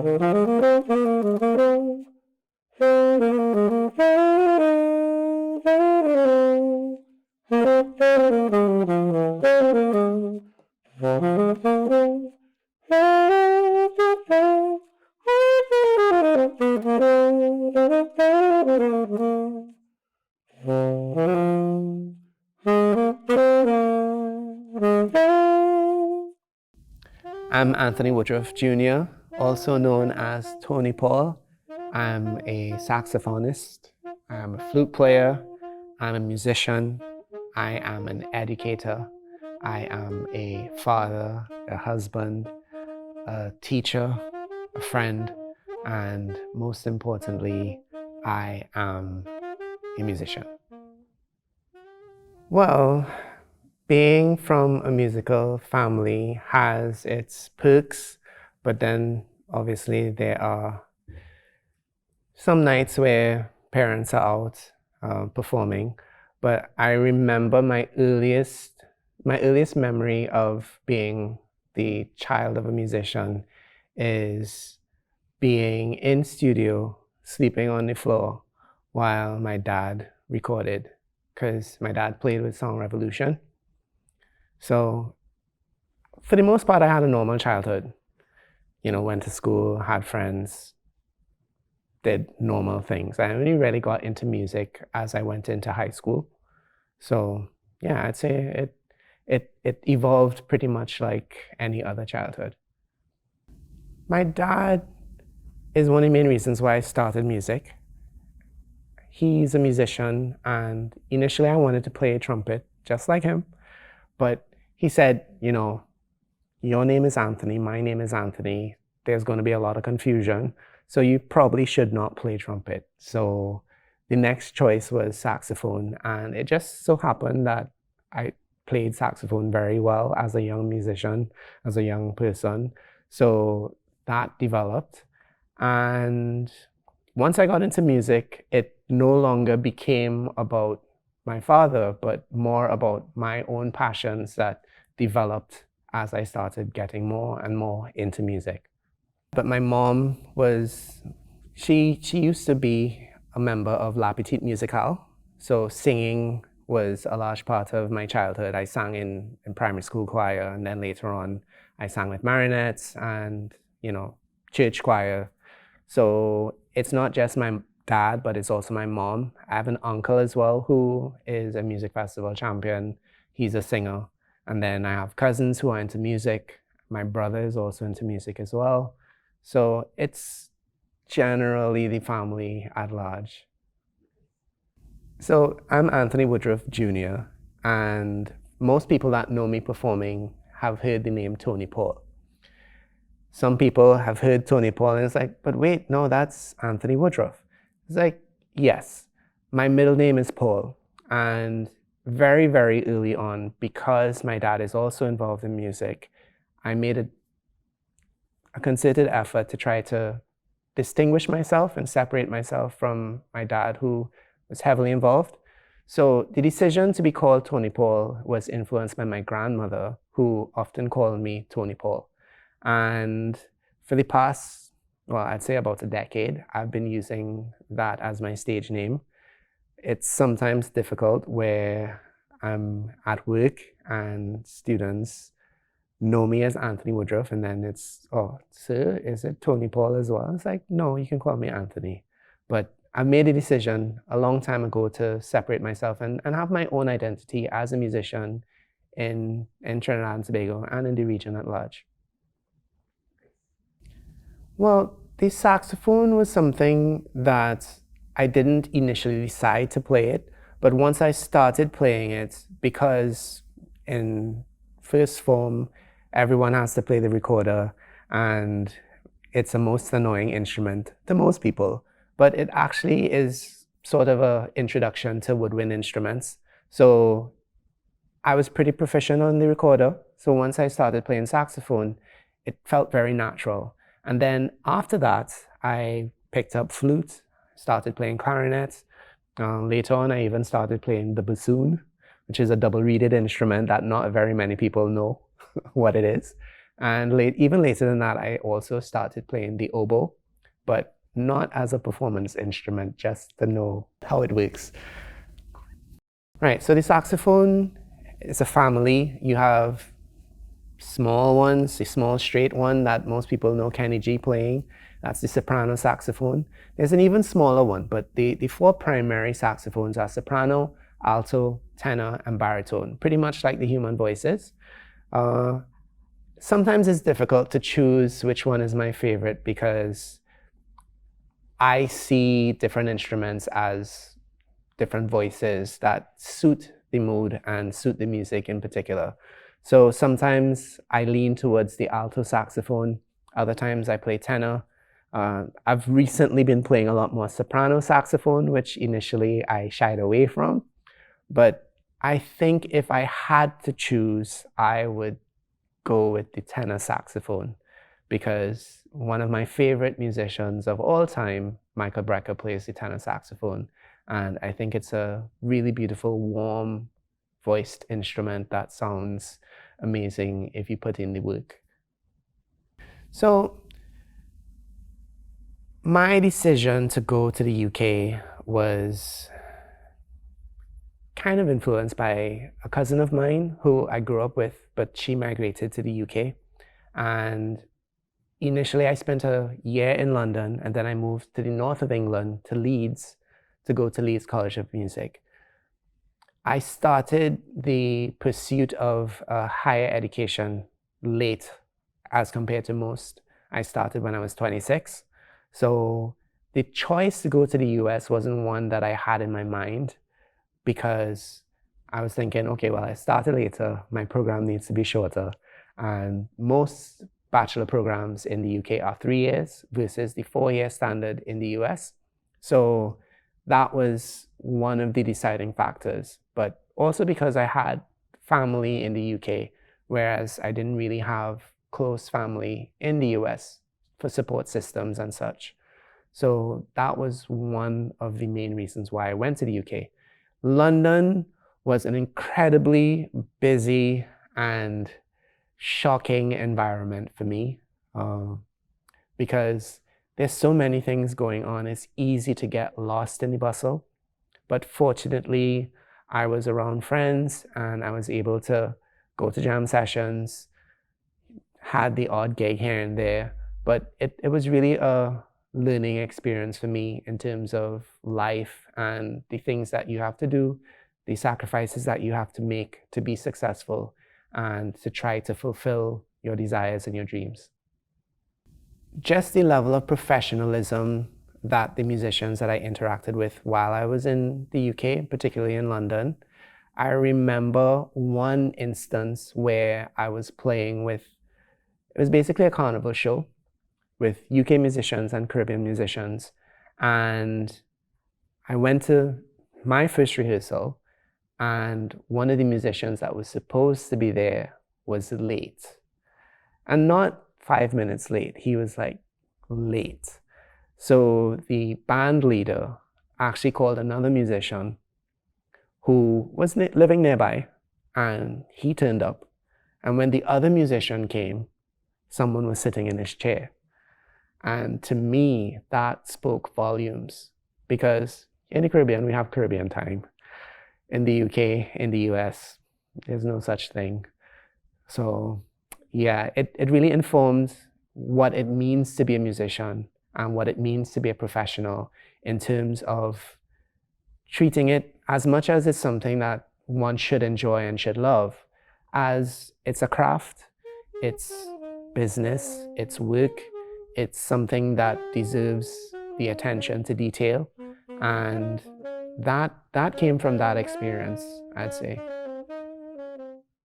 I'm Anthony Woodruff Jr., also known as Tony Paul. I'm a saxophonist, I'm a flute player, I'm a musician, I am an educator, I am a father, a husband, a teacher, a friend, and most importantly, I am a musician. Well, being from a musical family has its perks, but then obviously there are some nights where parents are out performing. But I remember my earliest memory of being the child of a musician is being in studio, sleeping on the floor while my dad recorded, because my dad played with Song Revolution. So for the most part, I had a normal childhood. Went to school, had friends, did normal things. I only really got into music as I went into high school. So yeah, I'd say it evolved pretty much like any other childhood. My dad is one of the main reasons why I started music. He's a musician, and initially I wanted to play trumpet just like him. But he said, your name is Anthony, my name is Anthony. There's going to be a lot of confusion. So you probably should not play trumpet. So the next choice was saxophone. And it just so happened that I played saxophone very well as a young musician, as a young person. So that developed. And once I got into music, it no longer became about my father, but more about my own passions that developed as I started getting more and more into music. But my mom she used to be a member of La Petite Musicale. So singing was a large part of my childhood. I sang in primary school choir, and then later on, I sang with marionettes and, church choir. So it's not just my dad, but it's also my mom. I have an uncle as well who is a music festival champion. He's a singer. And then I have cousins who are into music. My brother is also into music as well. So it's generally the family at large. So I'm Anthony Woodruff Jr., and most people that know me performing have heard the name Tony Paul. Some people have heard Tony Paul and it's like, but wait, no, that's Anthony Woodruff. It's like, yes, my middle name is Paul. And very, very early on, because my dad is also involved in music, I made a concerted effort to try to distinguish myself and separate myself from my dad, who was heavily involved. So the decision to be called Tony Paul was influenced by my grandmother, who often called me Tony Paul. And for the past, well, I'd say about a decade, I've been using that as my stage name. It's sometimes difficult where I'm at work and students know me as Anthony Woodruff, and then it's, oh, sir, is it Tony Paul as well? It's like, no, you can call me Anthony. But I made a decision a long time ago to separate myself and have my own identity as a musician in Trinidad and Tobago and in the region at large. Well, the saxophone was something that I didn't initially decide to play it, but once I started playing it, because in first form, everyone has to play the recorder, and it's a most annoying instrument to most people, but it actually is sort of an introduction to woodwind instruments. So I was pretty proficient on the recorder. So once I started playing saxophone, it felt very natural. And then after that, I picked up flute, started playing clarinet. Later on, I even started playing the bassoon, which is a double-reeded instrument that not very many people know what it is. And even later than that, I also started playing the oboe, but not as a performance instrument, just to know how it works. Right, so the saxophone is a family. You have small ones, the small straight one that most people know Kenny G playing. That's the soprano saxophone. There's an even smaller one, but the four primary saxophones are soprano, alto, tenor, and baritone, pretty much like the human voices. Sometimes it's difficult to choose which one is my favorite because I see different instruments as different voices that suit the mood and suit the music in particular. So sometimes I lean towards the alto saxophone. Other times I play tenor. I've recently been playing a lot more soprano saxophone, which initially I shied away from. But I think if I had to choose, I would go with the tenor saxophone because one of my favorite musicians of all time, Michael Brecker, plays the tenor saxophone. And I think it's a really beautiful, warm voiced instrument that sounds amazing if you put in the work. So my decision to go to the UK was kind of influenced by a cousin of mine who I grew up with, but she migrated to the UK. And initially I spent a year in London, and then I moved to the north of England, to Leeds, to go to Leeds College of Music. I started the pursuit of higher education late as compared to most. I started when I was 26. So the choice to go to the US wasn't one that I had in my mind because I was thinking, okay, well, I started later, my program needs to be shorter. And most bachelor programs in the UK are 3 years versus the 4-year standard in the US. So that was one of the deciding factors, but also because I had family in the UK, whereas I didn't really have close family in the US for support systems and such. So that was one of the main reasons why I went to the UK. London was an incredibly busy and shocking environment for me because there's so many things going on. It's easy to get lost in the bustle. But fortunately, I was around friends and I was able to go to jam sessions, had the odd gig here and there, but it was really a learning experience for me in terms of life and the things that you have to do, the sacrifices that you have to make to be successful and to try to fulfill your desires and your dreams. Just the level of professionalism that the musicians that I interacted with while I was in the UK, particularly in London. I remember one instance where I was playing with, it was basically a carnival show with UK musicians and Caribbean musicians. And I went to my first rehearsal and one of the musicians that was supposed to be there was late. And not 5 minutes late, he was like late. So the band leader actually called another musician who was living nearby, and he turned up. And when the other musician came, someone was sitting in his chair. And to me, that spoke volumes because in the Caribbean, we have Caribbean time. In the UK, in the US, there's no such thing. So yeah, it really informed what it means to be a musician and what it means to be a professional in terms of treating it as much as it's something that one should enjoy and should love, as it's a craft, it's business, it's work, it's something that deserves the attention to detail. And that came from that experience, I'd say.